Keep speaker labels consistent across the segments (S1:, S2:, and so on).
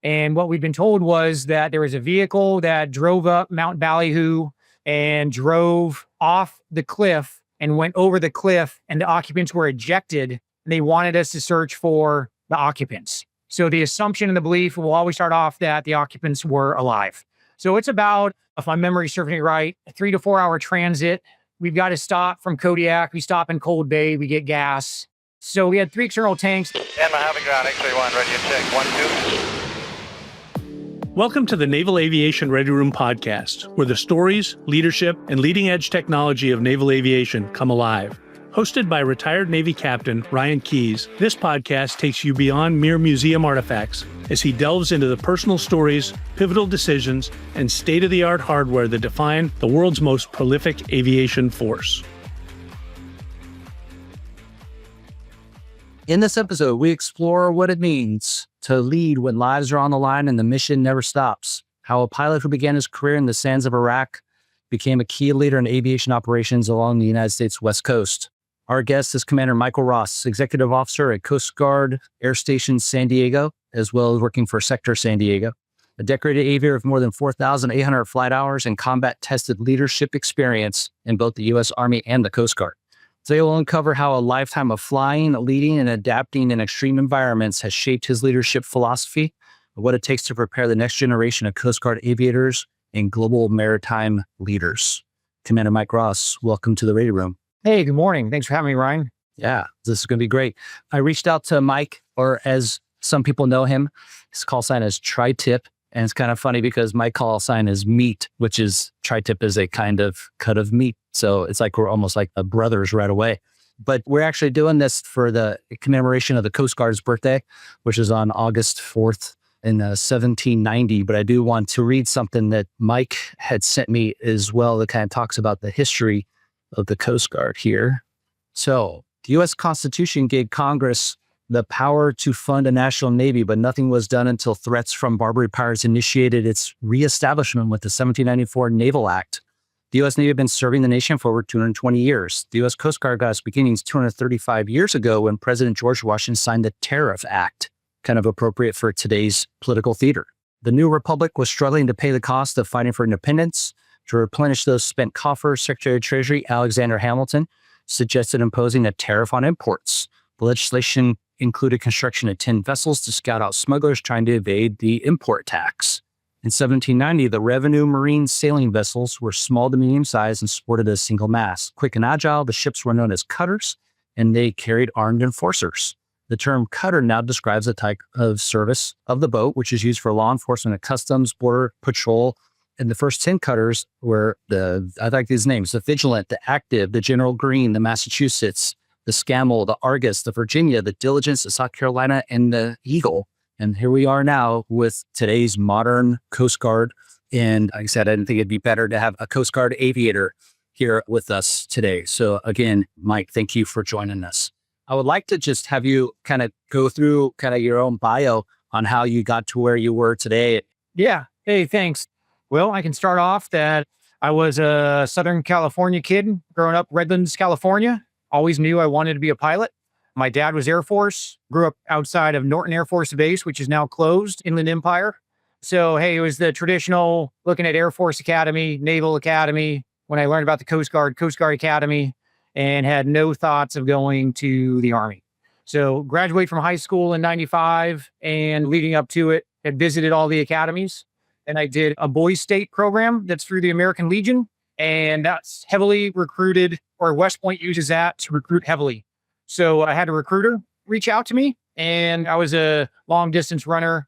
S1: And what we'd been told was that there was a vehicle that drove up Mount Ballyhoo and drove off the cliff and went over the cliff, and the occupants were ejected. And they wanted us to search for the occupants. So the assumption and the belief will always start off that the occupants were alive. So it's about, if my memory serves me right, a 3 to 4 hour transit. We've got to stop from Kodiak. We stop in Cold Bay. We get gas. So we had 3 external tanks.
S2: And Mojave ground, X-ray 1, ready to check. 1, 2.
S3: Welcome to the Naval Aviation Ready Room podcast, where the stories, leadership, and leading-edge technology of naval aviation come alive. Hosted by retired Navy Captain Ryan Keyes, this podcast takes you beyond mere museum artifacts as he delves into the personal stories, pivotal decisions, and state-of-the-art hardware that define the world's most prolific aviation force.
S4: In this episode, we explore what it means to lead when lives are on the line and the mission never stops, how a pilot who began his career in the sands of Iraq became a key leader in aviation operations along the United States West Coast. Our guest is Commander Michael Ross, Executive Officer at Coast Guard Air Station San Diego, as well as working for Sector San Diego, a decorated aviator of more than 4,800 flight hours and combat-tested leadership experience in both the U.S. Army and the Coast Guard. Today, we'll uncover how a lifetime of flying, leading, and adapting in extreme environments has shaped his leadership philosophy, and what it takes to prepare the next generation of Coast Guard aviators and global maritime leaders. Commander Mike Ross, welcome to the Radio Room.
S1: Hey, good morning. Thanks for having me, Ryan.
S4: Yeah, this is going to be great. I reached out to Mike, or as some people know him, his call sign is Tri-Tip. And it's kind of funny because my call sign is Meat, which is Tri-Tip is a kind of cut of meat. So it's like we're almost like brothers right away. But we're actually doing this for the commemoration of the Coast Guard's birthday, which is on August 4th in 1790. But I do want to read something that Mike had sent me as well that kind of talks about the history of the Coast Guard here. So the U.S. Constitution gave Congress the power to fund a national navy, but nothing was done until threats from Barbary pirates initiated its reestablishment with the 1794 Naval Act. The U.S. Navy had been serving the nation for over 220 years. The U.S. Coast Guard got its beginnings 235 years ago when President George Washington signed the Tariff Act, kind of appropriate for today's political theater. The new republic was struggling to pay the cost of fighting for independence. To replenish those spent coffers, Secretary of Treasury Alexander Hamilton suggested imposing a tariff on imports. The legislation included construction of 10 vessels to scout out smugglers trying to evade the import tax. In 1790, the revenue marine sailing vessels were small to medium size and sported a single mast. Quick and agile, the ships were known as cutters, and they carried armed enforcers. The term cutter now describes a type of service of the boat, which is used for law enforcement of customs, border patrol. And the first 10 cutters were I like these names, the Vigilant, the Active, the General Green, the Massachusetts, the Scammell, the Argus, the Virginia, the Diligence, the South Carolina, and the Eagle. And here we are now with today's modern Coast Guard. And like I said, I didn't think it'd be better to have a Coast Guard aviator here with us today. So again, Mike, thank you for joining us. I would like to just have you kind of go through kind of your own bio on how you got to where you were today.
S1: Yeah. Hey, thanks. Well, I can start off that I was a Southern California kid growing up, Redlands, California. Always knew I wanted to be a pilot. My dad was Air Force, grew up outside of Norton Air Force Base, which is now closed, Inland Empire. So, hey, it was the traditional looking at Air Force Academy, Naval Academy, when I learned about the Coast Guard Academy, and had no thoughts of going to the Army. So graduated from high school in 95, and leading up to it, had visited all the academies. And I did a boys state program that's through the American Legion. And that's heavily recruited, or West Point uses that to recruit heavily. So I had a recruiter reach out to me, and I was a long distance runner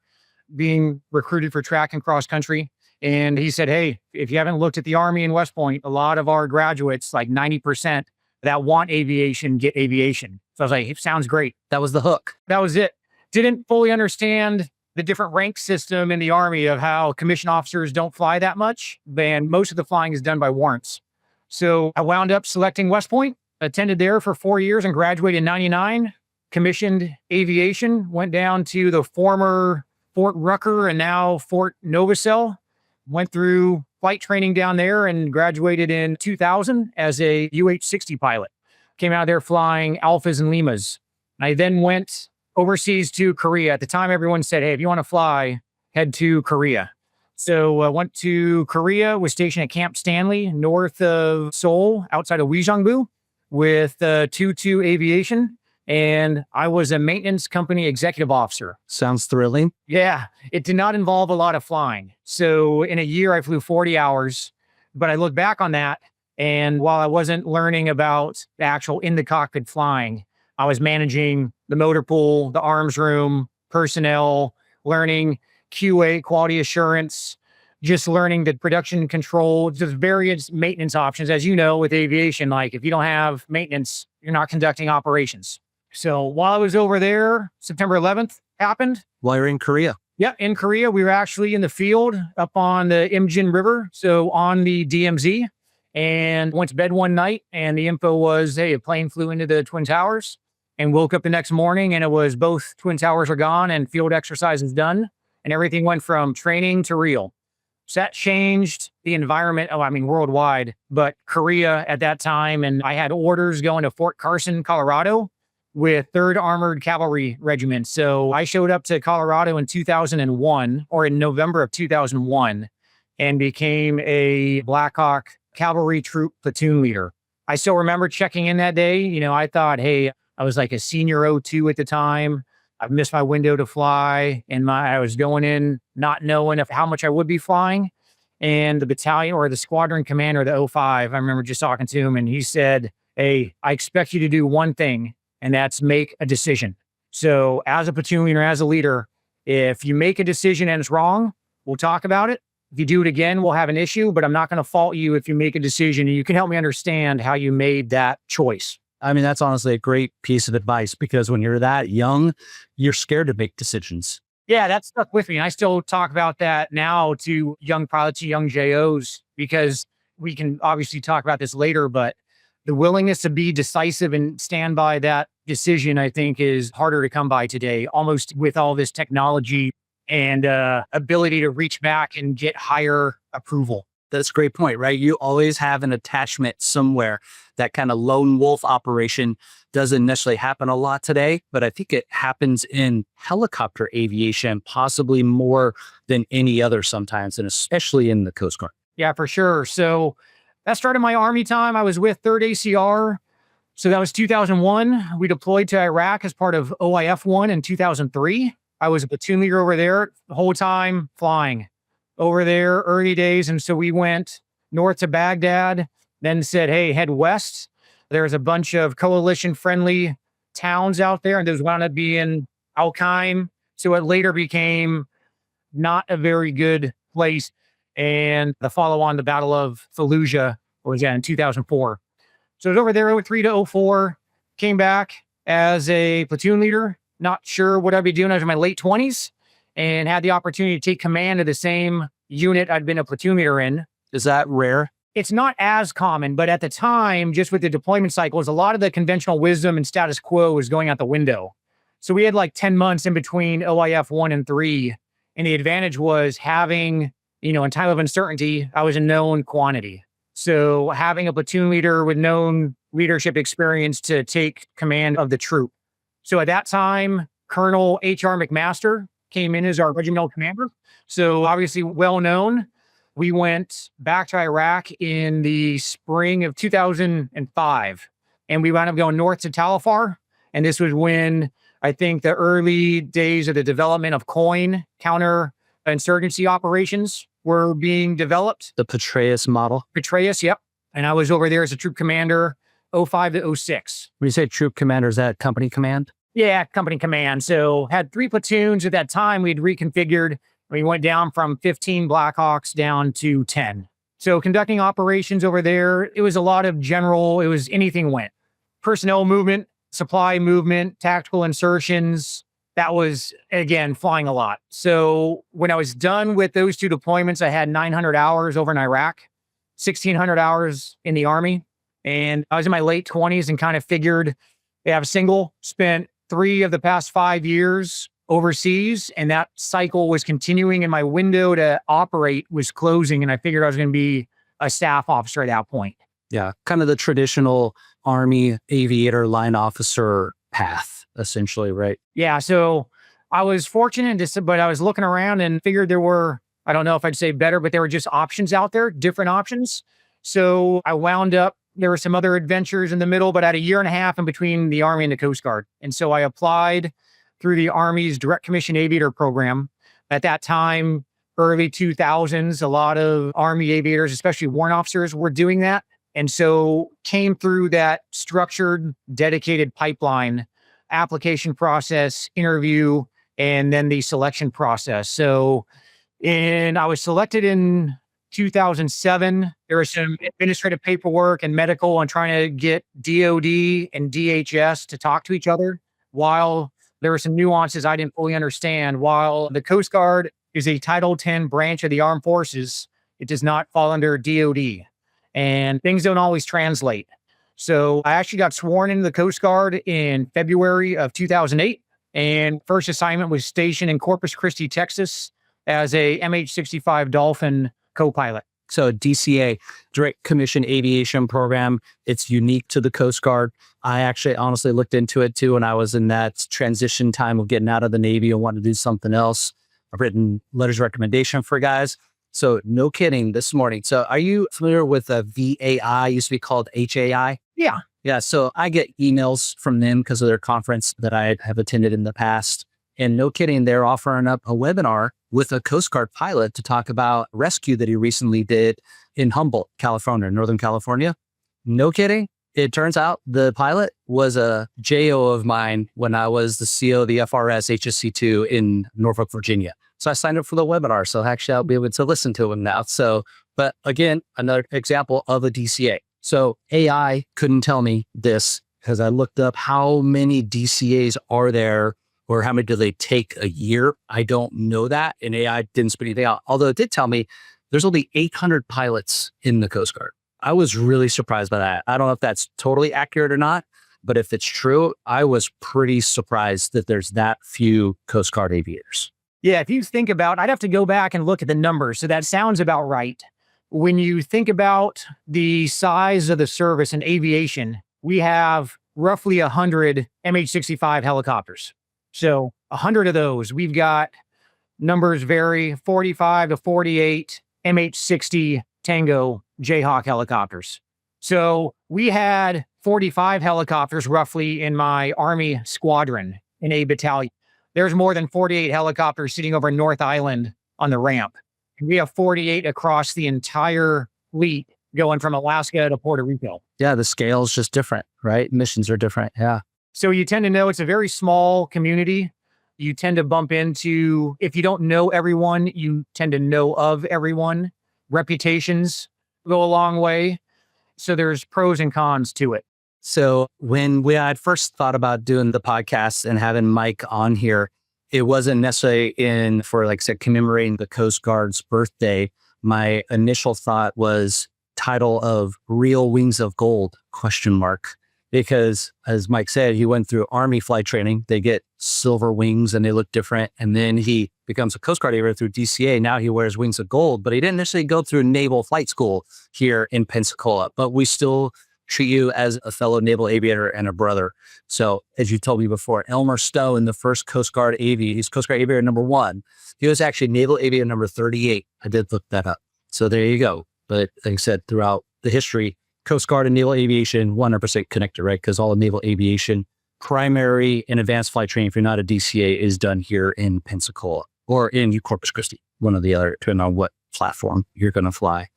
S1: being recruited for track and cross country. And he said, hey, if you haven't looked at the Army in West Point, a lot of our graduates, like 90% that want aviation, get aviation. So I was like, it sounds great.
S4: That was the hook.
S1: That was it. Didn't fully understand the different rank system in the Army of how commissioned officers don't fly that much, and most of the flying is done by warrants. So I wound up selecting West Point, attended there for 4 years and graduated in 99, commissioned aviation, went down to the former Fort Rucker and now Fort Novacell, went through flight training down there and graduated in 2000 as a UH-60 pilot. Came out of there flying Alphas and Limas. I then went overseas to Korea. At the time, everyone said, hey, if you want to fly, head to Korea. So I went to Korea, was stationed at Camp Stanley, north of Seoul, outside of Uijeongbu, with 22 Aviation. And I was a maintenance company executive officer.
S4: Sounds thrilling.
S1: Yeah, it did not involve a lot of flying. So in a year, I flew 40 hours. But I look back on that, and while I wasn't learning about the actual in the cockpit flying, I was managing the motor pool, the arms room, personnel, learning QA, quality assurance, just learning the production control, just various maintenance options. As you know, with aviation, like if you don't have maintenance, you're not conducting operations. So while I was over there, September 11th happened.
S4: While you're in Korea.
S1: Yeah, in Korea, we were actually in the field up on the Imjin River, so on the DMZ, and went to bed one night, and the info was, hey, a plane flew into the Twin Towers, and woke up the next morning, and it was both Twin Towers are gone and field exercises done, and everything went from training to real. So that changed the environment, worldwide, but Korea at that time, and I had orders going to Fort Carson, Colorado, with 3rd Armored Cavalry Regiment. So I showed up to Colorado in 2001, or in November of 2001, and became a Blackhawk cavalry troop platoon leader. I still remember checking in that day. I thought, hey, I was like a senior 02 at the time. I've missed my window to fly, and I was going in not knowing how much I would be flying. And the battalion or the squadron commander, the 05, I remember just talking to him, and he said, hey, I expect you to do one thing, and that's make a decision. So as a platoon leader, as a leader, if you make a decision and it's wrong, we'll talk about it. If you do it again, we'll have an issue, but I'm not going to fault you if you make a decision, and you can help me understand how you made that choice.
S4: That's honestly a great piece of advice, because when you're that young, you're scared to make decisions.
S1: Yeah, that stuck with me. And I still talk about that now to young pilots, to young JOs, because we can obviously talk about this later, but the willingness to be decisive and stand by that decision, I think, is harder to come by today, almost with all this technology and ability to reach back and get higher approval.
S4: That's a great point, right? You always have an attachment somewhere. That kind of lone wolf operation doesn't necessarily happen a lot today, but I think it happens in helicopter aviation, possibly more than any other sometimes, and especially in the Coast Guard.
S1: Yeah, for sure. So that started my Army time. I was with 3rd ACR. So that was 2001. We deployed to Iraq as part of OIF-1 in 2003. I was a platoon leader over there the whole time flying over there, early days. And so we went north to Baghdad, then said, hey, head west. There's a bunch of coalition-friendly towns out there, and those wound up being Al-Qaim. So it later became not a very good place. And the follow-on, the Battle of Fallujah, was in 2004. So I was over there 03 to 04, came back as a platoon leader, not sure what I'd be doing. I was in my late 20s and had the opportunity to take command of the same unit I'd been a platoon leader in.
S4: Is that rare?
S1: It's not as common, but at the time, just with the deployment cycles, a lot of the conventional wisdom and status quo was going out the window. So we had like 10 months in between OIF 1 and 3. And the advantage was having, in time of uncertainty, I was a known quantity. So having a platoon leader with known leadership experience to take command of the troop. So at that time, Colonel H.R. McMaster came in as our regimental commander. So obviously well known. We went back to Iraq in the spring of 2005, and we wound up going north to Tal Afar. And this was when I think the early days of the development of COIN, counter-insurgency operations, were being developed.
S4: The Petraeus model.
S1: Petraeus, yep. And I was over there as a troop commander, 05 to 06.
S4: When you say troop commander, is that company command?
S1: Yeah, company command. So had 3 platoons at that time. We'd reconfigured. We went down from 15 Blackhawks down to 10. So conducting operations over there, it was a lot of general, it was anything went. Personnel movement, supply movement, tactical insertions. That was, again, flying a lot. So when I was done with those 2 deployments, I had 900 hours over in Iraq, 1,600 hours in the Army. And I was in my late 20s and kind of figured, yeah, I've spent 3 of the past 5 years overseas, and that cycle was continuing, and my window to operate was closing, and I figured I was going to be a staff officer at that point.
S4: Yeah, kind of the traditional Army aviator line officer path, essentially, right?
S1: Yeah, so I was fortunate, but I was looking around and figured there were, I don't know if I'd say better, but there were just options out there, different options. So I wound up, there were some other adventures in the middle, but I had a year and a half in between the Army and the Coast Guard. And so I applied through the Army's Direct Commission Aviator program. At that time, early 2000s, a lot of Army aviators, especially warrant officers, were doing that. And so came through that structured, dedicated pipeline application process, interview, and then the selection process. So, and I was selected in 2007. There was some administrative paperwork and medical on trying to get DOD and DHS to talk to each other, while there were some nuances I didn't fully understand. While the Coast Guard is a Title X branch of the Armed Forces, it does not fall under DOD, and things don't always translate. So I actually got sworn into the Coast Guard in February of 2008. And first assignment was stationed in Corpus Christi, Texas, as a MH-65 Dolphin co-pilot.
S4: So DCA, Direct Commission Aviation Program, it's unique to the Coast Guard. I actually honestly looked into it too when I was in that transition time of getting out of the Navy and wanting to do something else. I've written letters of recommendation for guys. So no kidding, this morning. So are you familiar with VAI, used to be called HAI?
S1: Yeah.
S4: Yeah, so I get emails from them because of their conference that I have attended in the past. And no kidding, they're offering up a webinar with a Coast Guard pilot to talk about rescue that he recently did in Humboldt, California, Northern California. No kidding. It turns out the pilot was a JO of mine when I was the CO of the FRS HSC2 in Norfolk, Virginia. So I signed up for the webinar. So actually I'll be able to listen to him now. So, but again, another example of a DCA. So AI couldn't tell me this because I looked up how many DCAs are there or how many do they take a year. I don't know that. And AI didn't spit anything out. Although it did tell me there's only 800 pilots in the Coast Guard. I was really surprised by that. I don't know if that's totally accurate or not, but if it's true, I was pretty surprised that there's that few Coast Guard aviators.
S1: Yeah, if you think about, I'd have to go back and look at the numbers. So that sounds about right. When you think about the size of the service in aviation, we have roughly 100 MH-65 helicopters. So 100 of those, we've got, numbers vary, 45 to 48 MH-60 Tango Jayhawk helicopters. So we had 45 helicopters roughly in my Army squadron in a battalion. There's more than 48 helicopters sitting over North Island on the ramp. We have 48 across the entire fleet going from Alaska to Puerto Rico.
S4: Yeah, the scale is just different, right? Missions are different. Yeah.
S1: So you tend to know it's a very small community. You tend to bump into, if you don't know everyone, you tend to know of everyone. Reputations go a long way. So there's pros and cons to it.
S4: So when we had first thought about doing the podcast and having Mike on here, it wasn't necessarily for, like I said, commemorating the Coast Guard's birthday. My initial thought was title of Real Wings of Gold, ? Because as Mike said, he went through Army flight training. They get silver wings and they look different. And then he becomes a Coast Guard aviator through DCA. Now he wears wings of gold, but he didn't necessarily go through Naval Flight School here in Pensacola, but we still treat you as a fellow naval aviator and a brother. So as you told me before, Elmer Stone, the first Coast Guard aviator, he's Coast Guard aviator number 1. He was actually naval aviator number 38. I did look that up. So there you go. But like I said, throughout the history, Coast Guard and naval aviation, 100% connected, right? Because all of naval aviation, primary and advanced flight training, if you're not a DCA, is done here in Pensacola or in Corpus Christi, one or the other, depending on what platform you're going to fly.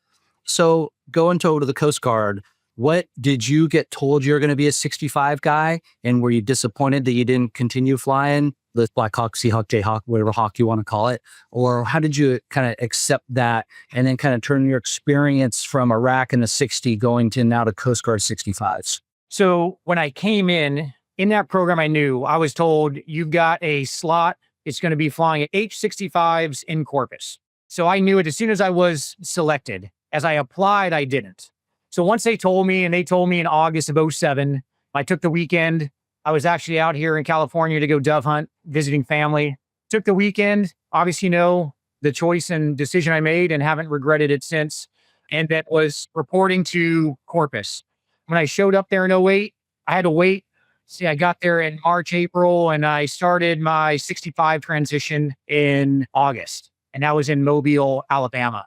S4: So going to the Coast Guard, what did you get told you're going to be a 65 guy? And were you disappointed that you didn't continue flying the Blackhawk, Seahawk, Jayhawk, whatever hawk you want to call it? Or how did you kind of accept that and then kind of turn your experience from Iraq in the 60 going to now to Coast Guard 65s?
S1: So when I came in that program, I knew I was told you've got a slot. It's going to be flying at H-65s in Corpus. So I knew it as soon as I was selected. As I applied, I didn't. So once they told me, and they told me in August of 2007, I took the weekend. I was actually out here in California to go dove hunt, visiting family. Took the weekend, obviously the choice and decision I made and haven't regretted it since. And that was reporting to Corpus. When I showed up there in 2008, I had to wait See, I got there in March, April, and I started my 65 transition in August. And that was in Mobile, Alabama.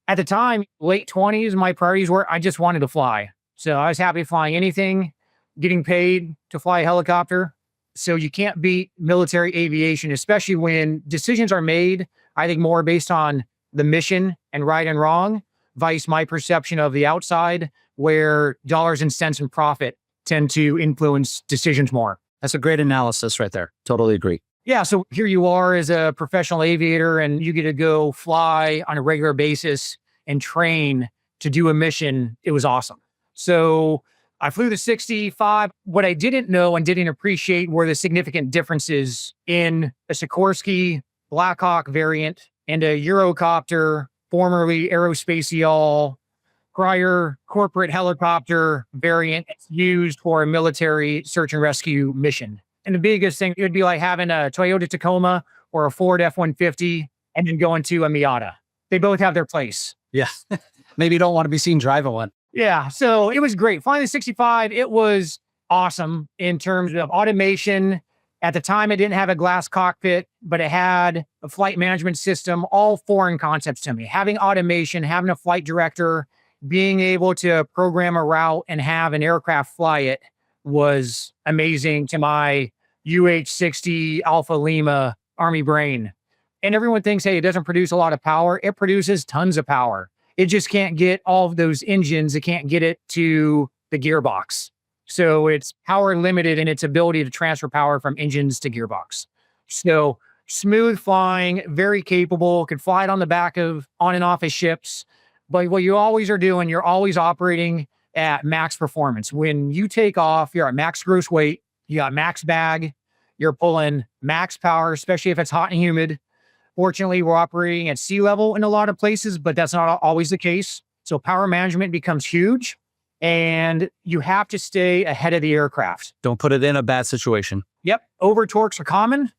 S1: At the time, late 20s, my priorities were I just wanted to fly. So I was happy flying anything, getting paid to fly a helicopter. So you can't beat military aviation, especially when decisions are made, I think more based on the mission and right and wrong, vice my perception of the outside, where dollars and cents and profit tend to influence decisions more.
S4: That's a great analysis right there. Totally agree.
S1: Yeah. So here you are as a professional aviator and you get to go fly on a regular basis and train to do a mission. It was awesome. So I flew the 65. What I didn't know and didn't appreciate were the significant differences in a Sikorsky Blackhawk variant and a Eurocopter, formerly Aerospatiale, prior corporate helicopter variant used for a military search and rescue mission. And the biggest thing, it would be like having a Toyota Tacoma or a Ford F-150 and then going to a Miata. They both have their place.
S4: Yeah. Maybe you don't want to be seen driving one.
S1: Yeah. So it was great. Flying the 65, it was awesome in terms of automation. At the time, it didn't have a glass cockpit, but it had a flight management system, all foreign concepts to me. Having automation, having a flight director, being able to program a route and have an aircraft fly it was amazing to my UH-60 Alpha Lima Army brain. And everyone thinks, hey, it doesn't produce a lot of power. It produces tons of power. It just can't get all of those engines. It can't get it to the gearbox. So it's power limited in its ability to transfer power from engines to gearbox. So smooth flying, very capable, could fly it on the back of on and off of ships. But what you always are doing, you're always operating at max performance. When you take off, you're at max gross weight, you got max bag, you're pulling max power, especially if it's hot and humid. Fortunately, we're operating at sea level in a lot of places, but that's not always the case. So power management becomes huge and you have to stay ahead of the aircraft.
S4: Don't put it in a bad situation.
S1: Yep. Over torques are common.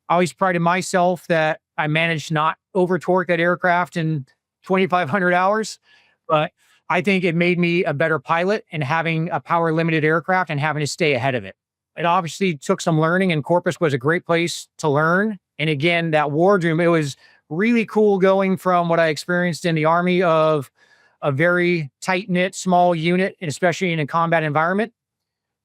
S1: I always prided myself that I managed not over torque that aircraft in 2,500 hours, but I think it made me a better pilot in having a power limited aircraft and having to stay ahead of it. It obviously took some learning and Corpus was a great place to learn. And again, that wardroom, it was really cool going from what I experienced in the Army of a very tight-knit, small unit, and especially in a combat environment,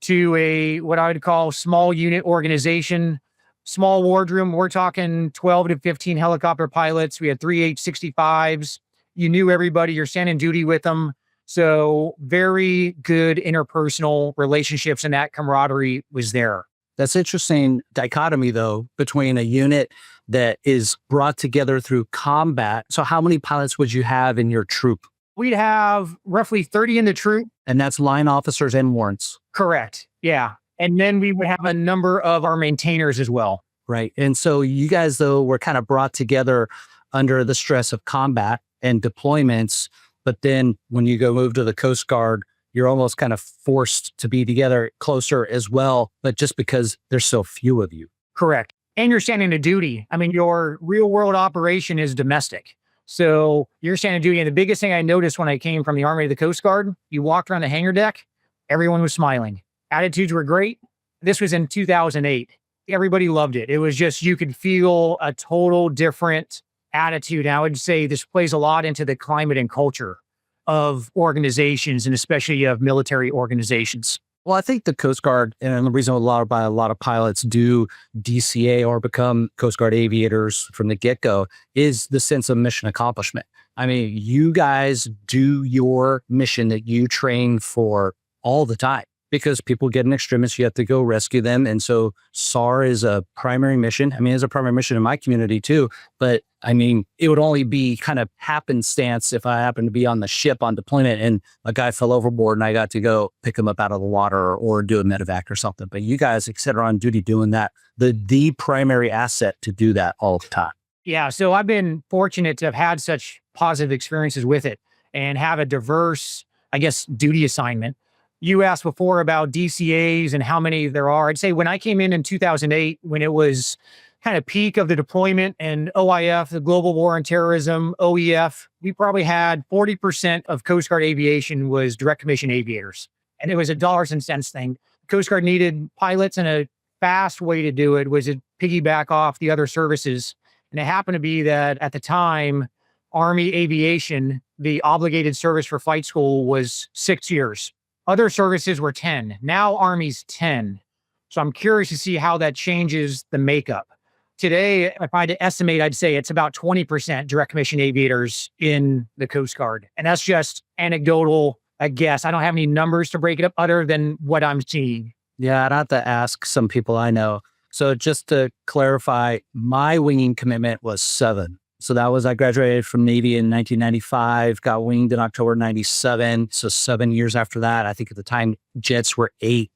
S1: to a what I would call small unit organization, small wardroom. We're talking 12 to 15 helicopter pilots. We had 3 H-65s. You knew everybody. You're standing duty with them. So very good interpersonal relationships and that camaraderie was there.
S4: That's interesting dichotomy, though, between a unit that is brought together through combat. So how many pilots would you have in your troop?
S1: We'd have roughly 30 in the troop.
S4: And that's line officers and warrants.
S1: Correct. Yeah. And then we would have a number of our maintainers as well.
S4: Right. And so you guys, though, were kind of brought together under the stress of combat and deployments. But then when you go move to the Coast Guard, you're almost kind of forced to be together closer as well, but just because there's so few of you.
S1: Correct. And you're standing to duty. I mean, your real world operation is domestic. So you're standing to duty. And the biggest thing I noticed when I came from the Army to the Coast Guard, you walked around the hangar deck, everyone was smiling. Attitudes were great. This was in 2008. Everybody loved it. It was just, you could feel a total different attitude. And I would say this plays a lot into the climate and culture of organizations and especially of military organizations.
S4: Well, I think the Coast Guard, and the reason a lot of pilots do DCA or become Coast Guard aviators from the get-go is the sense of mission accomplishment. I mean, you guys do your mission that you train for all the time because people get in extremis, you have to go rescue them. And so SAR is a primary mission. I mean, it's a primary mission in my community too, but I mean, it would only be kind of happenstance if I happened to be on the ship on deployment and a guy fell overboard and I got to go pick him up out of the water or do a medevac or something. But you guys, et cetera, on duty doing that, the primary asset to do that all the time.
S1: Yeah. So I've been fortunate to have had such positive experiences with it and have a diverse, I guess, duty assignment. You asked before about DCAs and how many there are. I'd say when I came in 2008, when it was kind of peak of the deployment and OIF, the Global War on Terrorism, OEF, we probably had 40% of Coast Guard aviation was direct commission aviators. And it was a dollars and cents thing. Coast Guard needed pilots, and a fast way to do it was to piggyback off the other services. And it happened to be that at the time, Army Aviation, the obligated service for flight school, was 6 years. Other services were 10. Now Army's 10. So I'm curious to see how that changes the makeup. Today, if I had to estimate, I'd say it's about 20% direct commission aviators in the Coast Guard. And that's just anecdotal, I guess. I don't have any numbers to break it up other than what I'm seeing.
S4: Yeah, I'd have to ask some people I know. So just to clarify, my winging commitment was 7. So that was, I graduated from Navy in 1995, got winged in October 97. So 7 years after that, I think at the time jets were 8.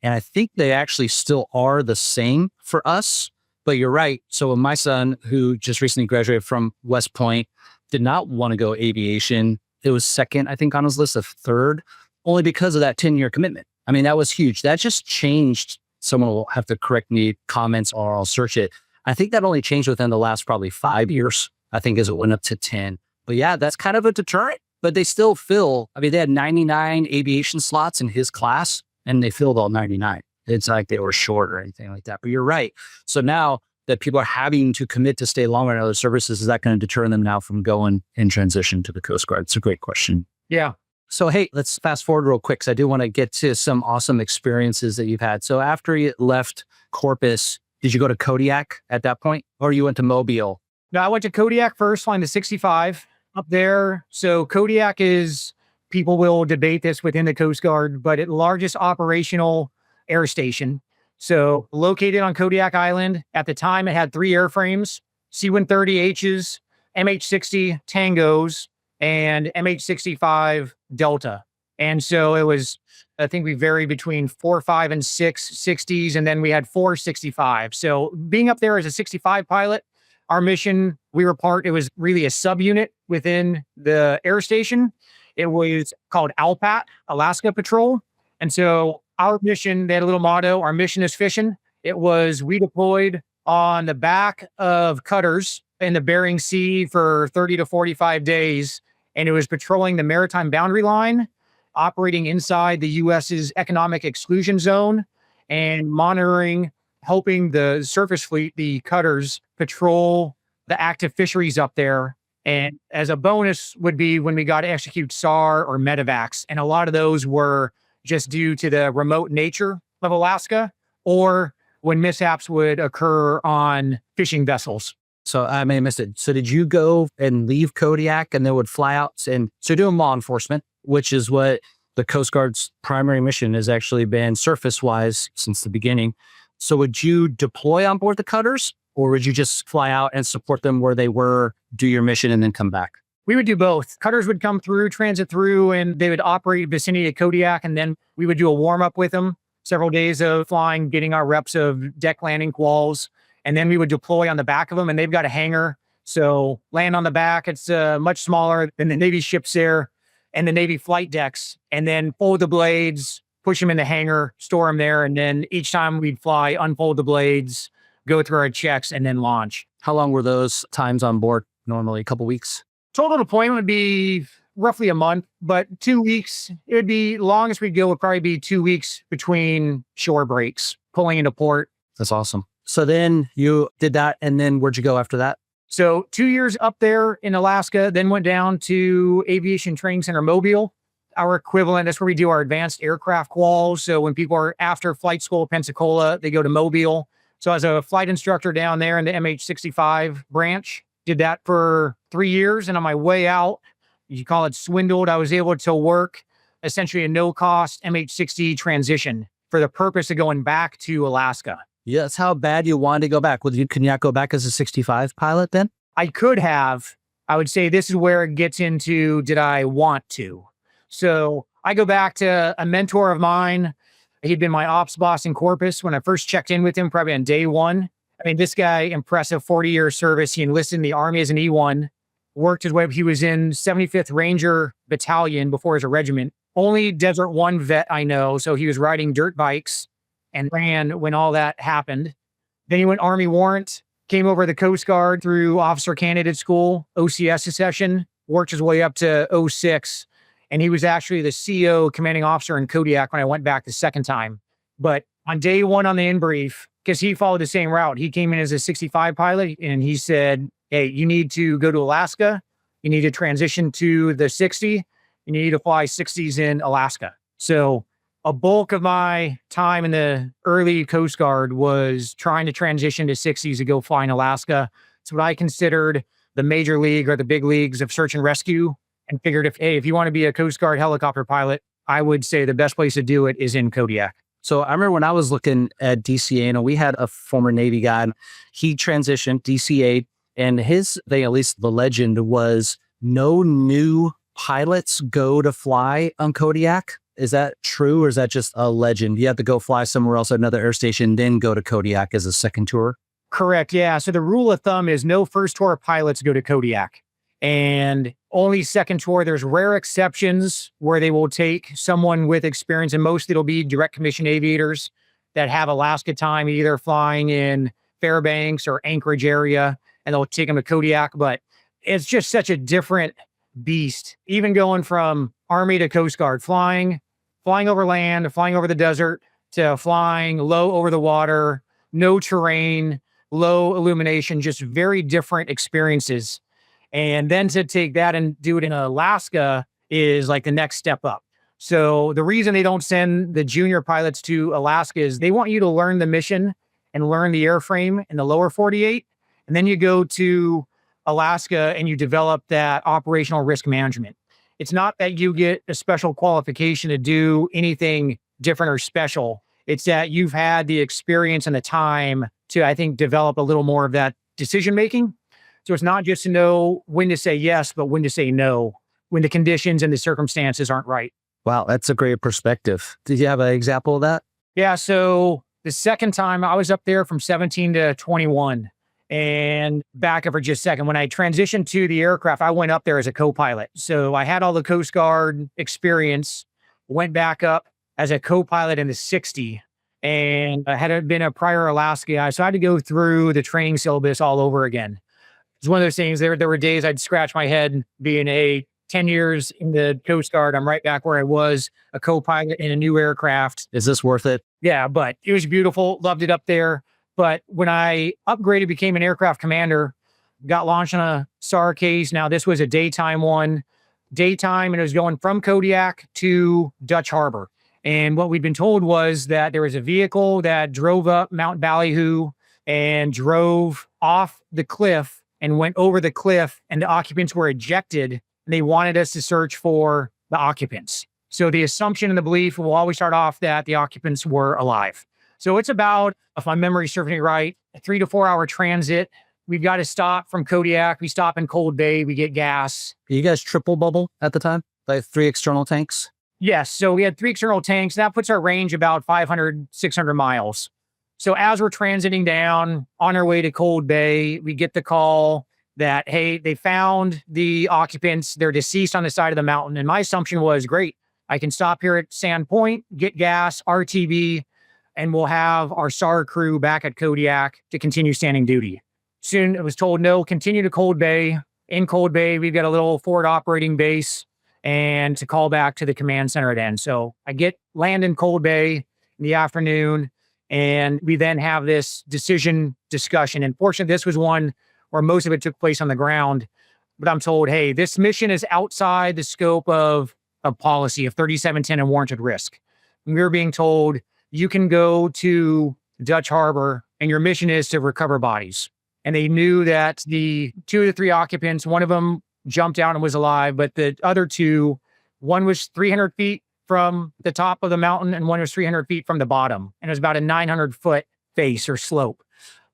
S4: And I think they actually still are the same for us. But you're right. So when my son, who just recently graduated from West Point, did not want to go aviation, it was second, I think, on his list of third, only because of that 10-year commitment. I mean, that was huge. That just changed. Someone will have to correct me, comments, or I'll search it. I think that only changed within the last probably 5 years, I think, as it went up to 10. But yeah, that's kind of a deterrent. But they still fill, I mean, they had 99 aviation slots in his class, and they filled all 99. It's like they were short or anything like that. But you're right. So now that people are having to commit to stay longer in other services, is that going to deter them now from going in transition to the Coast Guard? It's a great question.
S1: Yeah.
S4: So, hey, let's fast forward real quick, because I do want to get to some awesome experiences that you've had. So after you left Corpus, did you go to Kodiak at that point, or you went to Mobile?
S1: No, I went to Kodiak first, flying the 65 up there. So Kodiak is, people will debate this within the Coast Guard, but it's the largest operational air station. So located on Kodiak Island. At the time, it had 3 airframes, C-130Hs, MH-60 Tangos, and MH-65 Delta. And so it was, I think we varied between 4, 5, and 6 60s, and then we had 4 65. So being up there as a 65 pilot, our mission, it was really a subunit within the air station. It was called ALPAT, Alaska Patrol. And so our mission, they had a little motto, our mission is fishing. It was, we deployed on the back of cutters in the Bering Sea for 30 to 45 days. And it was patrolling the maritime boundary line, operating inside the U.S.'s economic exclusion zone, and monitoring, helping the surface fleet, the cutters, patrol the active fisheries up there. And as a bonus would be when we got to execute SAR or medevacs. And a lot of those were just due to the remote nature of Alaska, or when mishaps would occur on fishing vessels.
S4: So I may have missed it. So did you go and leave Kodiak and then would fly out? And so doing law enforcement, which is what the Coast Guard's primary mission has actually been surface-wise since the beginning. So would you deploy on board the cutters, or would you just fly out and support them where they were, do your mission, and then come back?
S1: We would do both. Cutters would come through, transit through, and they would operate vicinity of Kodiak, and then we would do a warm-up with them, several days of flying, getting our reps of deck landing quals, and then we would deploy on the back of them, and they've got a hangar. So land on the back, it's much smaller than the Navy ships there, and the Navy flight decks, and then fold the blades, push them in the hangar, store them there, and then each time we'd fly, unfold the blades, go through our checks, and then launch.
S4: How long were those times on board? Normally a couple weeks?
S1: Total deployment would be roughly a month, but 2 weeks, it would be, longest we'd go would probably be 2 weeks between shore breaks, pulling into port.
S4: That's awesome. So then you did that, and then where'd you go after that?
S1: So 2 years up there in Alaska, then went down to Aviation Training Center Mobile. Our equivalent, that's where we do our advanced aircraft quals. So when people are after flight school, Pensacola, they go to Mobile. So as a flight instructor down there in the MH-65 branch, did that for 3 years. And on my way out, you call it swindled, I was able to work essentially a no-cost MH-60 transition for the purpose of going back to Alaska.
S4: Yeah, that's how bad you wanted to go back. Could you not go back as a 65 pilot then?
S1: I could have. I would say this is where it gets into, did I want to? So I go back to a mentor of mine. He'd been my ops boss in Corpus when I first checked in with him, probably on day one. I mean, this guy, impressive 40-year service. He enlisted in the Army as an E1, worked his way up. He was in 75th Ranger Battalion before as a regiment. Only Desert One vet I know. So he was riding dirt bikes and ran when all that happened. Then he went Army warrant, came over the Coast Guard through officer candidate school, OCS session, worked his way up to 06. And he was actually the CO commanding officer in Kodiak when I went back the second time. But on day one on the in brief, because he followed the same route, he came in as a 65 pilot and he said, hey, you need to go to Alaska. You need to transition to the 60. You need to fly 60s in Alaska. So a bulk of my time in the early Coast Guard was trying to transition to 60s to go fly in Alaska. It's what I considered the major league or the big leagues of search and rescue, and figured if you want to be a Coast Guard helicopter pilot, I would say the best place to do it is in Kodiak.
S4: So I remember when I was looking at DCA, and we had a former Navy guy, he transitioned DCA, and his thing, at least the legend, was no new pilots go to fly on Kodiak. Is that true, or is that just a legend? You have to go fly somewhere else at another air station, then go to Kodiak as a second tour?
S1: Correct. Yeah. So the rule of thumb is no first tour pilots go to Kodiak, and only second tour. There's rare exceptions where they will take someone with experience, and most it'll be direct commission aviators that have Alaska time, either flying in Fairbanks or Anchorage area, and they'll take them to Kodiak. But it's just such a different beast, even going from Army to Coast Guard, flying over land, flying over the desert, to flying low over the water, no terrain, low illumination, just very different experiences. And then to take that and do it in Alaska is like the next step up. So the reason they don't send the junior pilots to Alaska is they want you to learn the mission and learn the airframe in the lower 48. And then you go to Alaska and you develop that operational risk management. It's not that you get a special qualification to do anything different or special. It's that you've had the experience and the time to, I think, develop a little more of that decision making. So it's not just to know when to say yes, but when to say no, when the conditions and the circumstances aren't right.
S4: Wow, that's a great perspective. Did you have an example of that?
S1: Yeah. So the second time I was up there from 17 to 21, and back up for just a second. When I transitioned to the aircraft, I went up there as a co-pilot. So I had all the Coast Guard experience, went back up as a co-pilot in the 60, and I had been a prior Alaska guy. So I had to go through the training syllabus all over again. It's one of those things. There were days I'd scratch my head being 10 years in the Coast Guard. I'm right back where I was, a co-pilot in a new aircraft.
S4: Is this worth it?
S1: Yeah, but it was beautiful. Loved it up there. But when I upgraded, became an aircraft commander, got launched on a SAR case. Now this was a daytime one. Daytime, and it was going from Kodiak to Dutch Harbor. And what we'd been told was that there was a vehicle that drove up Mount Ballyhoo and drove off the cliff and went over the cliff, and the occupants were ejected, and they wanted us to search for the occupants. So the assumption and the belief will always start off that the occupants were alive. So it's about, if my memory serves me right, a 3 to 4 hour transit. We've got to stop from Kodiak. We stop in Cold Bay. We get gas.
S4: You guys triple bubble at the time? Like 3 external tanks?
S1: Yes. So we had 3 external tanks. That puts our range about 500, 600 miles. So as we're transiting down on our way to Cold Bay, we get the call that, hey, they found the occupants. They're deceased on the side of the mountain. And my assumption was, great, I can stop here at Sand Point, get gas, RTB, and we'll have our SAR crew back at Kodiak to continue standing duty. Soon it was told, no, continue to Cold Bay. In Cold Bay, we've got a little forward operating base, and to call back to the command center at end. So I land in Cold Bay in the afternoon, and we then have this decision discussion. And fortunately, this was one where most of it took place on the ground. But I'm told, hey, this mission is outside the scope of policy of 3710 and warranted risk. And we were being told, you can go to Dutch Harbor and your mission is to recover bodies. And they knew that the 2 of the 3 occupants, one of them jumped out and was alive, but the other 2, one was 300 feet from the top of the mountain and one was 300 feet from the bottom. And it was about a 900-foot face or slope.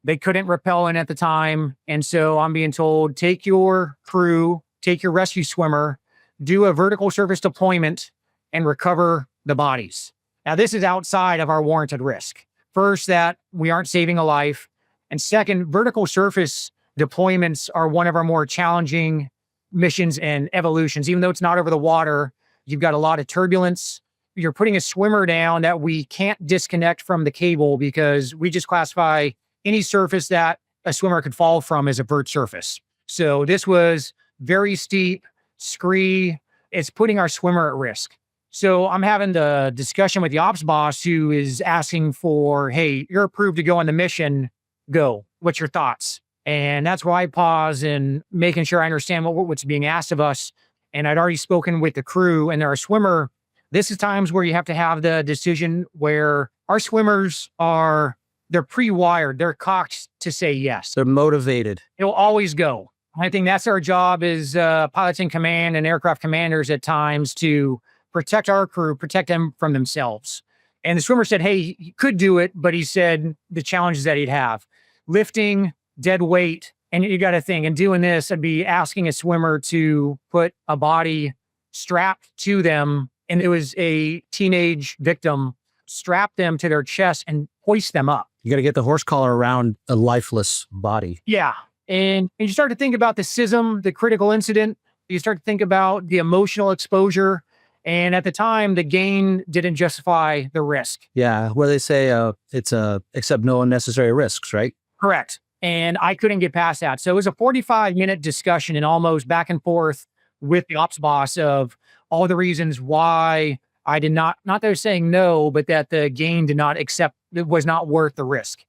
S1: They couldn't rappel in at the time. And so I'm being told, take your crew, take your rescue swimmer, do a vertical surface deployment and recover the bodies. Now, this is outside of our warranted risk. First, that we aren't saving a life. And second, vertical surface deployments are one of our more challenging missions and evolutions. Even though it's not over the water, you've got a lot of turbulence. You're putting a swimmer down that we can't disconnect from the cable because we just classify any surface that a swimmer could fall from as a vert surface. So this was very steep, scree. It's putting our swimmer at risk. So I'm having the discussion with the ops boss who is asking for, hey, you're approved to go on the mission. Go. What's your thoughts? And that's why I pause and making sure I understand what's being asked of us. And I'd already spoken with the crew and they're a swimmer. This is times where you have to have the decision where our swimmers they're pre-wired. They're cocked to say yes.
S4: They're motivated.
S1: It'll always go. I think that's our job as pilots in command and aircraft commanders at times to protect our crew, protect them from themselves. And the swimmer said, hey, he could do it, but he said the challenges that he'd have. Lifting, dead weight, and you got to think, and doing this, I'd be asking a swimmer to put a body strapped to them, and it was a teenage victim, strap them to their chest and hoist them up.
S4: You got to get the horse collar around a lifeless body.
S1: Yeah. And you start to think about the CISM, the critical incident. You start to think about the emotional exposure. And at the time, the gain didn't justify the risk.
S4: Yeah. Where they say it's accept no unnecessary risks, right?
S1: Correct. And I couldn't get past that. So it was a 45-minute discussion and almost back and forth with the ops boss of all the reasons why I did not that I was saying no, but that the gain did not accept, it was not worth the risk.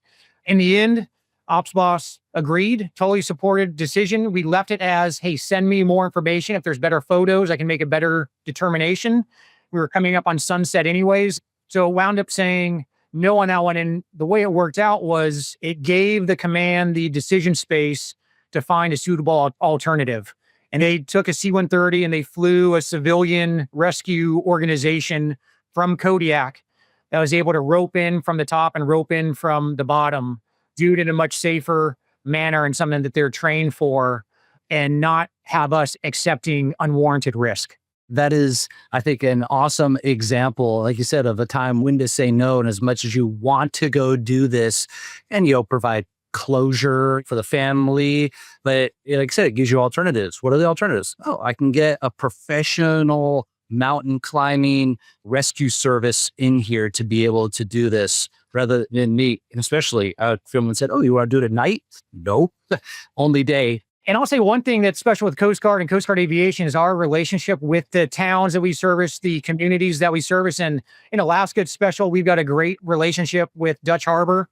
S1: In the end, ops boss agreed, totally supported decision. We left it as, hey, send me more information. If there's better photos, I can make a better determination. We were coming up on sunset anyways. So it wound up saying no on that one. And the way it worked out was it gave the command the decision space to find a suitable alternative. And they took a C-130 and they flew a civilian rescue organization from Kodiak that was able to rope in from the top and rope in from the bottom, do it in a much safer manner and something that they're trained for, and not have us accepting unwarranted risk.
S4: That is, I think, an awesome example, like you said, of a time when to say no. And as much as you want to go do this and, provide closure for the family, but like I said, it gives you alternatives. What are the alternatives? Oh, I can get a professional mountain climbing rescue service in here to be able to do this rather than me. And especially, someone said, oh, you want to do it at night? Nope, only day.
S1: And I'll say one thing that's special with Coast Guard and Coast Guard Aviation is our relationship with the towns that we service, the communities that we service. And in Alaska, it's special. We've got a great relationship with Dutch Harbor.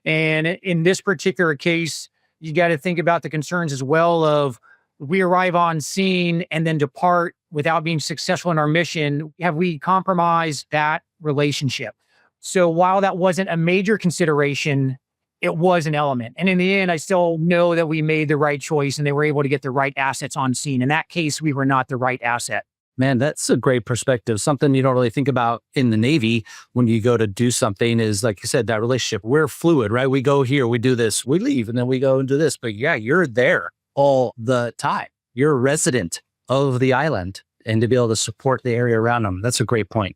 S1: And in this particular case, you got to think about the concerns as well of we arrive on scene and then depart without being successful in our mission. Have we compromised that relationship? So while that wasn't a major consideration, it was an element. And in the end, I still know that we made the right choice and they were able to get the right assets on scene. In that case, we were not the right asset.
S4: Man, that's a great perspective. Something you don't really think about in the Navy when you go to do something is, like you said, that relationship. We're fluid, right? We go here, we do this, we leave, and then we go and do this. But yeah, you're there all the time. You're a resident of the island, and to be able to support the area around them, that's a great point.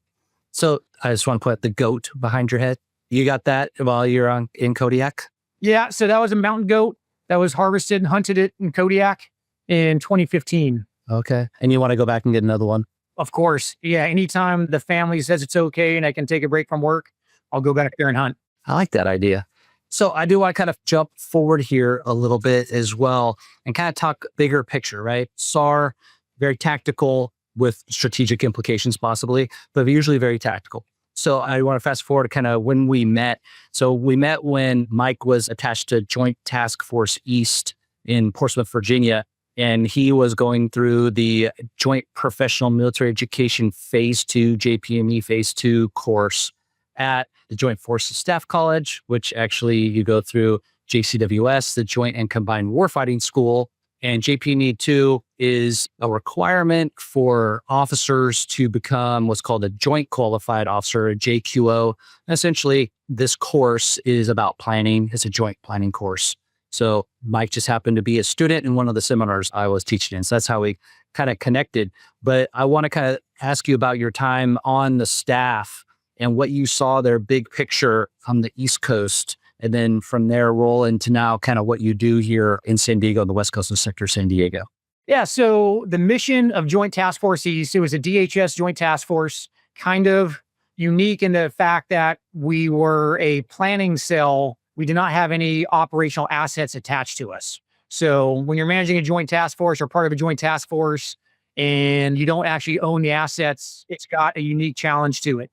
S4: So I just want to put the goat behind your head. You got that while you're in Kodiak?
S1: Yeah, so that was a mountain goat that was harvested and hunted it in Kodiak in 2015.
S4: Okay. And you want to go back and get another one?
S1: Of course. Yeah. Anytime the family says it's okay and I can take a break from work, I'll go back there and hunt.
S4: I like that idea. So I do want to kind of jump forward here a little bit as well and kind of talk bigger picture, right? SAR, very tactical with strategic implications possibly, but usually very tactical. So I want to fast forward to kind of when we met. So we met when Mike was attached to Joint Task Force East in Portsmouth, Virginia. And he was going through the Joint Professional Military Education Phase 2, JPME Phase 2 course at the Joint Forces Staff College, which actually you go through JCWS, the Joint and Combined Warfighting School. And JPME 2 is a requirement for officers to become what's called a Joint Qualified Officer, a JQO. And essentially, this course is about planning. It's a joint planning course. So Mike just happened to be a student in one of the seminars I was teaching in. So that's how we kind of connected. But I want to kind of ask you about your time on the staff and what you saw there, big picture on the East Coast. And then from there, roll into now kind of what you do here in San Diego, on the West Coast of Sector San Diego.
S1: Yeah. So the mission of Joint Task Force East, it was a DHS Joint Task Force, kind of unique in the fact that we were a planning cell. We did not have any operational assets attached to us. So when you're managing a joint task force or part of a joint task force and you don't actually own the assets. It's got a unique challenge to it.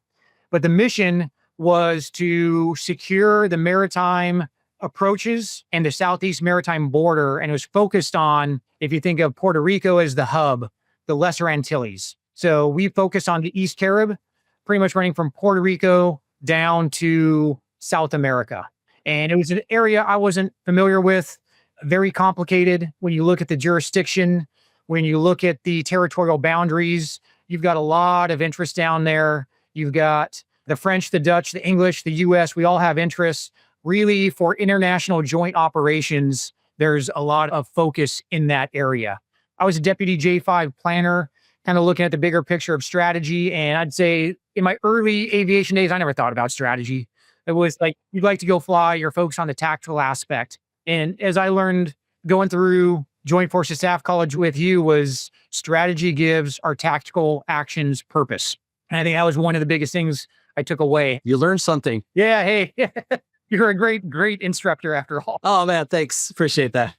S1: But the mission was to secure the maritime approaches and the Southeast maritime border. And it was focused on, if you think of Puerto Rico as the hub, the Lesser Antilles. So we focused on the East Carib, pretty much running from Puerto Rico down to South America. And it was an area I wasn't familiar with, very complicated when you look at the jurisdiction, when you look at the territorial boundaries. You've got a lot of interest down there. You've got the French, the Dutch, the English, the US. We all have interests. Really, for international joint operations, there's a lot of focus in that area. I was a deputy J5 planner, kind of looking at the bigger picture of strategy. And I'd say in my early aviation days, I never thought about strategy. It was like, you'd like to go fly, you're focused on the tactical aspect. And as I learned going through Joint Forces Staff College with you, was strategy gives our tactical actions purpose. And I think that was one of the biggest things I took away.
S4: You learned something.
S1: Yeah, hey, you're a great instructor after all.
S4: Oh man, thanks. Appreciate that.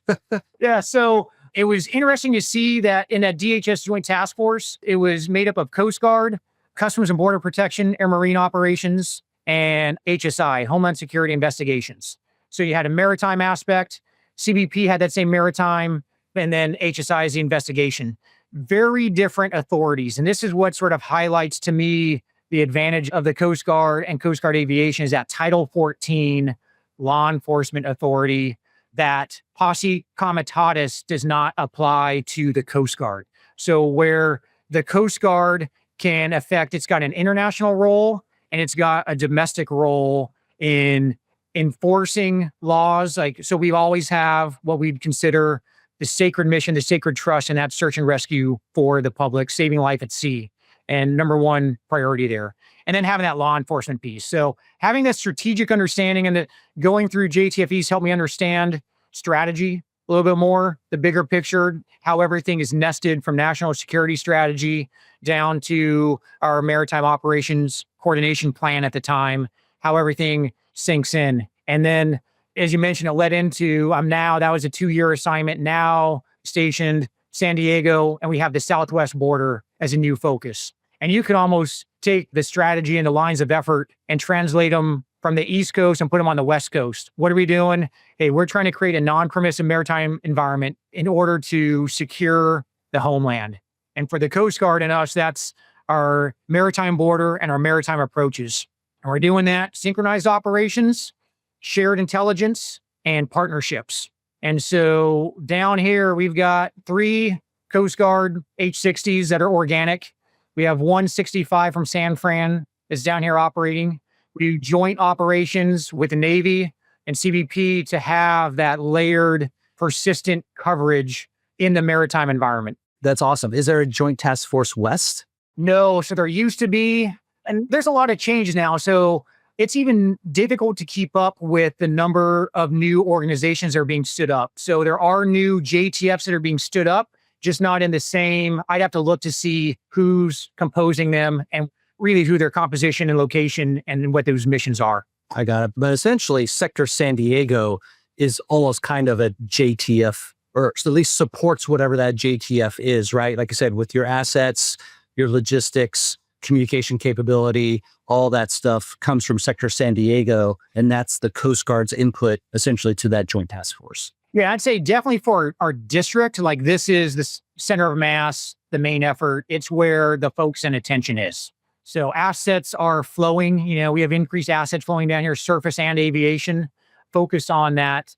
S1: Yeah, so it was interesting to see that in that DHS Joint Task Force, it was made up of Coast Guard, Customs and Border Protection, Air Marine Operations, and HSI, Homeland Security Investigations. So you had a maritime aspect, CBP had that same maritime, and then HSI is the investigation. Very different authorities. And this is what sort of highlights to me the advantage of the Coast Guard and Coast Guard Aviation is that Title 14 law enforcement authority, that posse comitatus does not apply to the Coast Guard. So where the Coast Guard can affect, it's got an international role and it's got a domestic role in enforcing laws. Like, so we always have what we'd consider the sacred mission, the sacred trust, and that's search and rescue for the public, saving life at sea. And number one priority there. And then having that law enforcement piece. So having that strategic understanding and going through JTFEs helped me understand strategy a little bit more, the bigger picture, how everything is nested from national security strategy down to our maritime operations coordination plan at the time, how everything sinks in. And then, as you mentioned, it led into, that was a 2-year assignment, now stationed San Diego, and we have the Southwest border as a new focus. And you can almost take the strategy and the lines of effort and translate them from the East Coast and put them on the West Coast. What are we doing? Hey, we're trying to create a non-permissive maritime environment in order to secure the homeland. And for the Coast Guard and us, that's our maritime border and our maritime approaches. And we're doing that synchronized operations, shared intelligence, and partnerships. And so down here, we've got 3 Coast Guard H-60s that are organic. We have 165 from San Fran that's down here operating. We do joint operations with the Navy and CBP to have that layered, persistent coverage in the maritime environment.
S4: That's awesome. Is there a Joint Task Force West?
S1: No, so there used to be, and there's a lot of changes now. So it's even difficult to keep up with the number of new organizations that are being stood up. So there are new JTFs that are being stood up, just not in the same. I'd have to look to see who's composing them and really who their composition and location and what those missions are.
S4: I got it. But essentially, Sector San Diego is almost kind of a JTF, or at least supports whatever that JTF is, right? Like I said, with your assets, your logistics, communication capability, all that stuff comes from Sector San Diego, and that's the Coast Guard's input essentially to that Joint Task Force.
S1: Yeah, I'd say definitely for our district, like this is the center of mass, the main effort. It's where the focus and attention is. So assets are flowing. We have increased assets flowing down here, surface and aviation, focused on that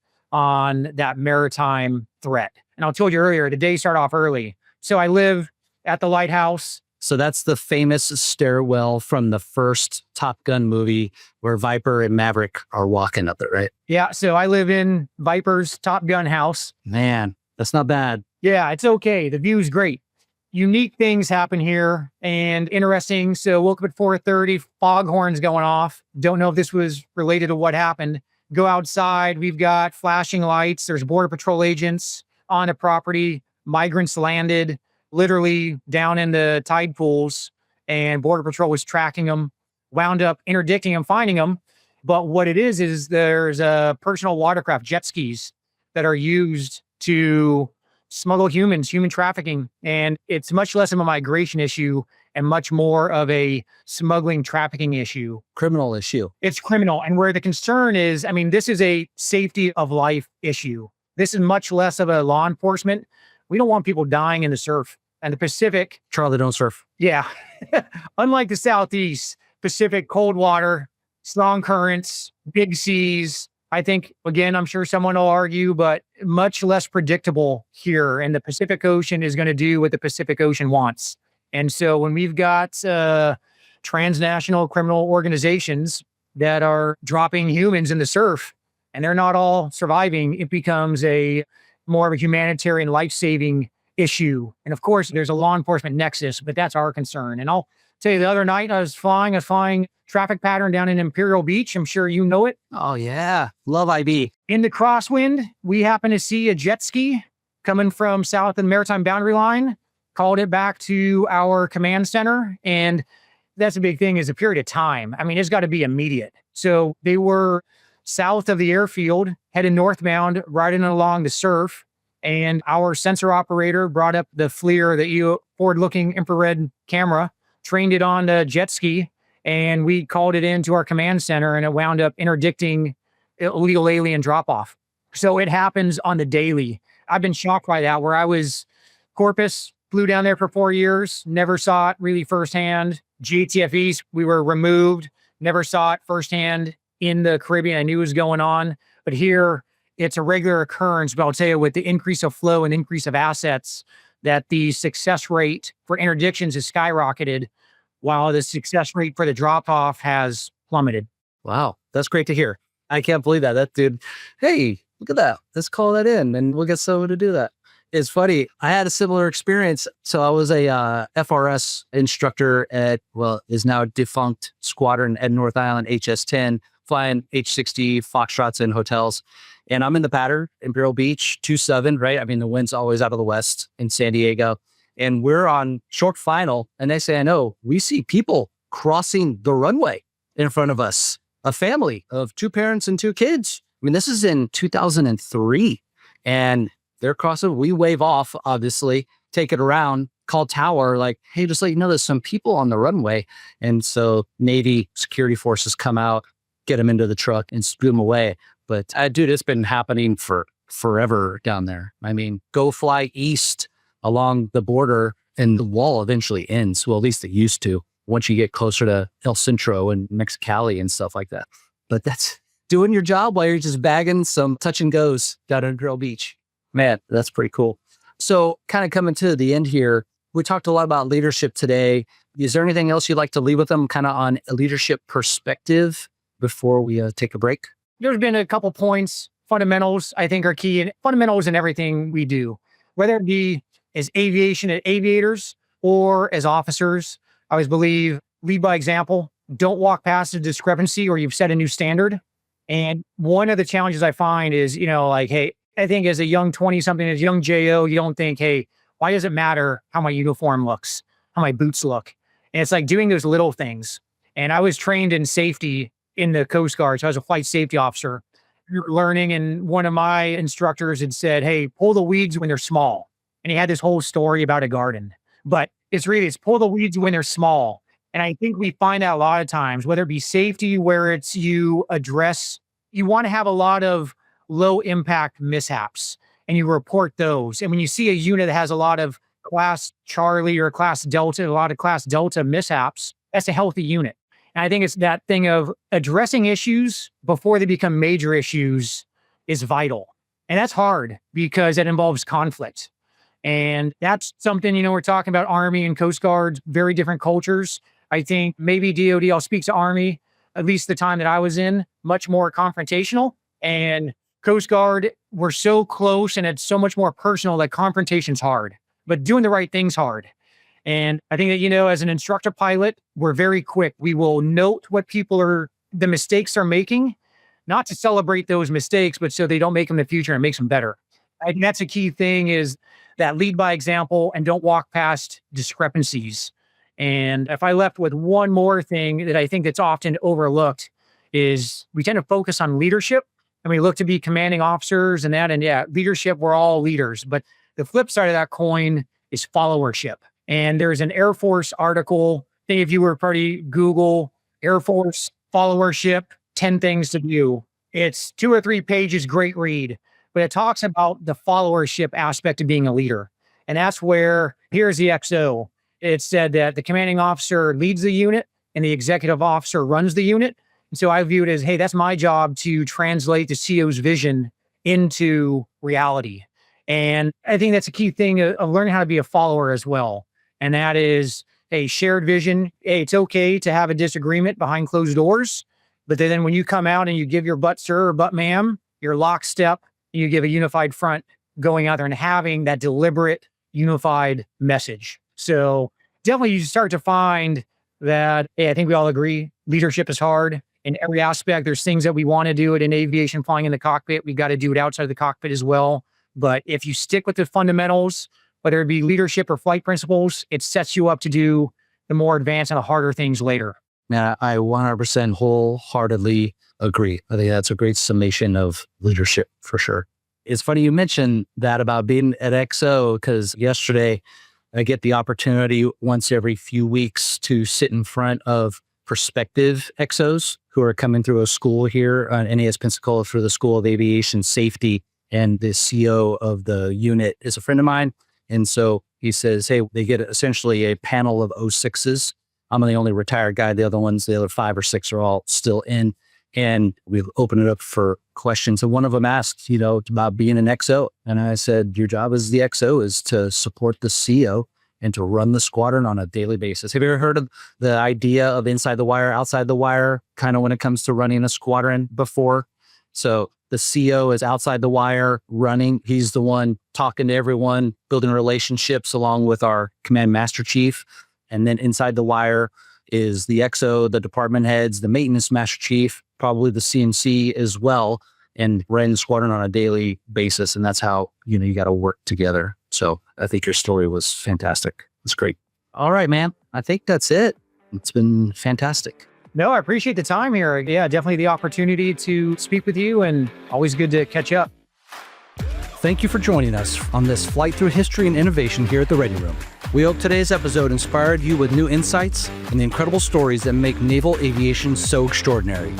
S1: maritime threat. And I told you earlier, the day started off early. So I live at the lighthouse.
S4: So that's the famous stairwell from the first Top Gun movie where Viper and Maverick are walking up it, right?
S1: Yeah. So I live in Viper's Top Gun house.
S4: Man, that's not bad.
S1: Yeah, it's okay. The view's great. Unique things happen here and interesting. So woke up at 4:30, foghorns going off. Don't know if this was related to what happened. Go outside. We've got flashing lights. There's Border Patrol agents on the property. Migrants landed literally down in the tide pools, and Border Patrol was tracking them, wound up interdicting them, finding them. But what it is there's personal watercraft jet skis that are used to smuggle humans, human trafficking. And it's much less of a migration issue and much more of a smuggling trafficking issue.
S4: Criminal issue.
S1: It's criminal. And where the concern is, I mean, this is a safety of life issue. This is much less of a law enforcement. We don't want people dying in the surf. And the Pacific,
S4: Charlie, don't surf.
S1: yeah, unlike the Southeast, Pacific, cold water, strong currents, big seas. I think, again, I'm sure someone will argue, but much less predictable here. And the Pacific Ocean is going to do what the Pacific Ocean wants. And so when we've got transnational criminal organizations that are dropping humans in the surf and they're not all surviving, it becomes a more of a humanitarian life-saving issue. And of course, there's a law enforcement nexus, but that's our concern. And I'll tell you, the other night I was flying traffic pattern down in Imperial Beach. I'm sure you know it.
S4: Oh, yeah. Love IB.
S1: In the crosswind, we happened to see a jet ski coming from south of the Maritime boundary line, called it back to our command center. And that's a big thing, is a period of time. I mean, it's got to be immediate. So they were south of the airfield, headed northbound, riding along the surf. And our sensor operator brought up the FLIR, the forward-looking infrared camera, trained it on the jet ski, and we called it into our command center, and it wound up interdicting illegal alien drop-off. So it happens on the daily. I've been shocked by that, where I was Corpus, flew down there for 4 years, never saw it really firsthand. GTF East, we were removed, never saw it firsthand in the Caribbean. I knew it was going on, but here it's a regular occurrence. But I'll tell you, with the increase of flow and increase of assets, that the success rate for interdictions has skyrocketed, while the success rate for the drop-off has plummeted.
S4: Wow. That's great to hear. I can't believe that. That dude, hey, look at that. Let's call that in and we'll get someone to do that. It's funny. I had a similar experience. So I was a FRS instructor at, is now defunct squadron at North Island HS-10, flying H-60 Foxtrots in hotels. And I'm in the pattern, Imperial Beach, 2-7, right? I mean, the wind's always out of the west in San Diego. And we're on short final. And they say, I know, we see people crossing the runway in front of us, a family of 2 parents and 2 kids. I mean, this is in 2003. And they're crossing. We wave off, obviously, take it around, call tower, like, hey, just let you know there's some people on the runway. And so Navy security forces come out, get them into the truck and spew them away. But dude, it's been happening for forever down there. I mean, go fly east along the border and the wall eventually ends. Well, at least it used to, once you get closer to El Centro and Mexicali and stuff like that. But that's doing your job while you're just bagging some touch and goes down in Imperial Beach. Man, that's pretty cool. So kind of coming to the end here, we talked a lot about leadership today. Is there anything else you'd like to leave with them kind of on a leadership perspective before we take a break?
S1: There's been a couple points. Fundamentals, I think, are key, and fundamentals in everything we do, whether it be as aviation at aviators or as officers. I always believe, lead by example. Don't walk past a discrepancy or you've set a new standard. And one of the challenges I find is, like, hey, I think as a young 20-something, as a young JO, you don't think, hey, why does it matter how my uniform looks, how my boots look? And it's like doing those little things. And I was trained in safety in the Coast Guard. So I was a flight safety officer. Learning, and one of my instructors had said, hey, pull the weeds when they're small. And he had this whole story about a garden. But it's pull the weeds when they're small. And I think we find that a lot of times, whether it be safety, where it's you want to have a lot of low impact mishaps and you report those. And when you see a unit that has a lot of class Charlie or class Delta, a lot of class Delta mishaps, that's a healthy unit. And I think it's that thing of addressing issues before they become major issues is vital. And that's hard because it involves conflict. And that's something, we're talking about Army and Coast Guard, very different cultures. I think maybe DOD, I'll speak to Army, at least the time that I was in, much more confrontational. And Coast Guard, we're so close and it's so much more personal that confrontation's hard, but doing the right thing's hard. And I think that, as an instructor pilot, we're very quick. We will note what the mistakes are making, not to celebrate those mistakes, but so they don't make them in the future and makes them better. I think that's a key thing, is that lead by example and don't walk past discrepancies. And if I left with one more thing that I think that's often overlooked, is we tend to focus on leadership and we look to be commanding officers and that. And yeah, leadership, we're all leaders, but The flip side of that coin is followership. And there's an Air Force article. I think if you were pretty Google Air Force followership, 10 things to do. It's 2 or 3 pages, great read, but it talks about the followership aspect of being a leader. And that's where, here's the XO. It said that the commanding officer leads the unit and the executive officer runs the unit. And so I view it as, hey, that's my job to translate the CO's vision into reality. And I think that's a key thing of learning how to be a follower as well. And that is a shared vision. Hey, it's okay to have a disagreement behind closed doors, but then when you come out and you give your butt sir or butt ma'am, your lockstep, you give a unified front going out there and having that deliberate, unified message. So definitely you start to find that, hey, I think we all agree leadership is hard in every aspect. There's things that we want to do it in aviation, flying in the cockpit. We got to do it outside the cockpit as well. But if you stick with the fundamentals, whether it be leadership or flight principles, it sets you up to do the more advanced and the harder things later.
S4: Man, I 100% wholeheartedly agree. I think that's a great summation of leadership for sure. It's funny you mentioned that about being at XO, because yesterday I get the opportunity once every few weeks to sit in front of prospective XOs who are coming through a school here on NAS Pensacola for the School of Aviation Safety. And the CO of the unit is a friend of mine. And so he says, hey, they get essentially a panel of 06s. I'm the only retired guy. The other 5 or 6 are all still in. And we open it up for questions. And one of them asked, about being an XO. And I said, your job as the XO is to support the CO and to run the squadron on a daily basis. Have you ever heard of the idea of inside the wire, outside the wire, kind of when it comes to running a squadron before? So the CO is outside the wire running. He's the one talking to everyone, building relationships along with our command master chief. And then inside the wire is the XO, the department heads, the maintenance master chief, probably the CNC as well, and running the squadron on a daily basis. And that's how, you got to work together. So I think your story was fantastic. It's great. All right, man. I think that's it. It's been fantastic.
S1: No, I appreciate the time here. Yeah, definitely the opportunity to speak with you and always good to catch up.
S4: Thank you for joining us on this flight through history and innovation here at the Ready Room. We hope today's episode inspired you with new insights and the incredible stories that make naval aviation so extraordinary.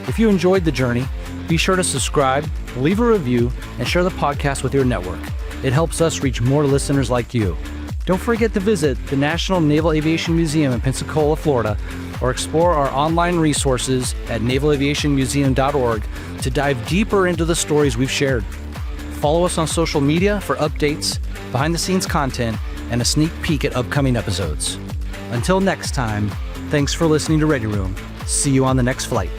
S4: If you enjoyed the journey, be sure to subscribe, leave a review, and share the podcast with your network. It helps us reach more listeners like you. Don't forget to visit the National Naval Aviation Museum in Pensacola, Florida, or explore our online resources at navalaviationmuseum.org to dive deeper into the stories we've shared. Follow us on social media for updates, behind-the-scenes content, and a sneak peek at upcoming episodes. Until next time, thanks for listening to Ready Room. See you on the next flight.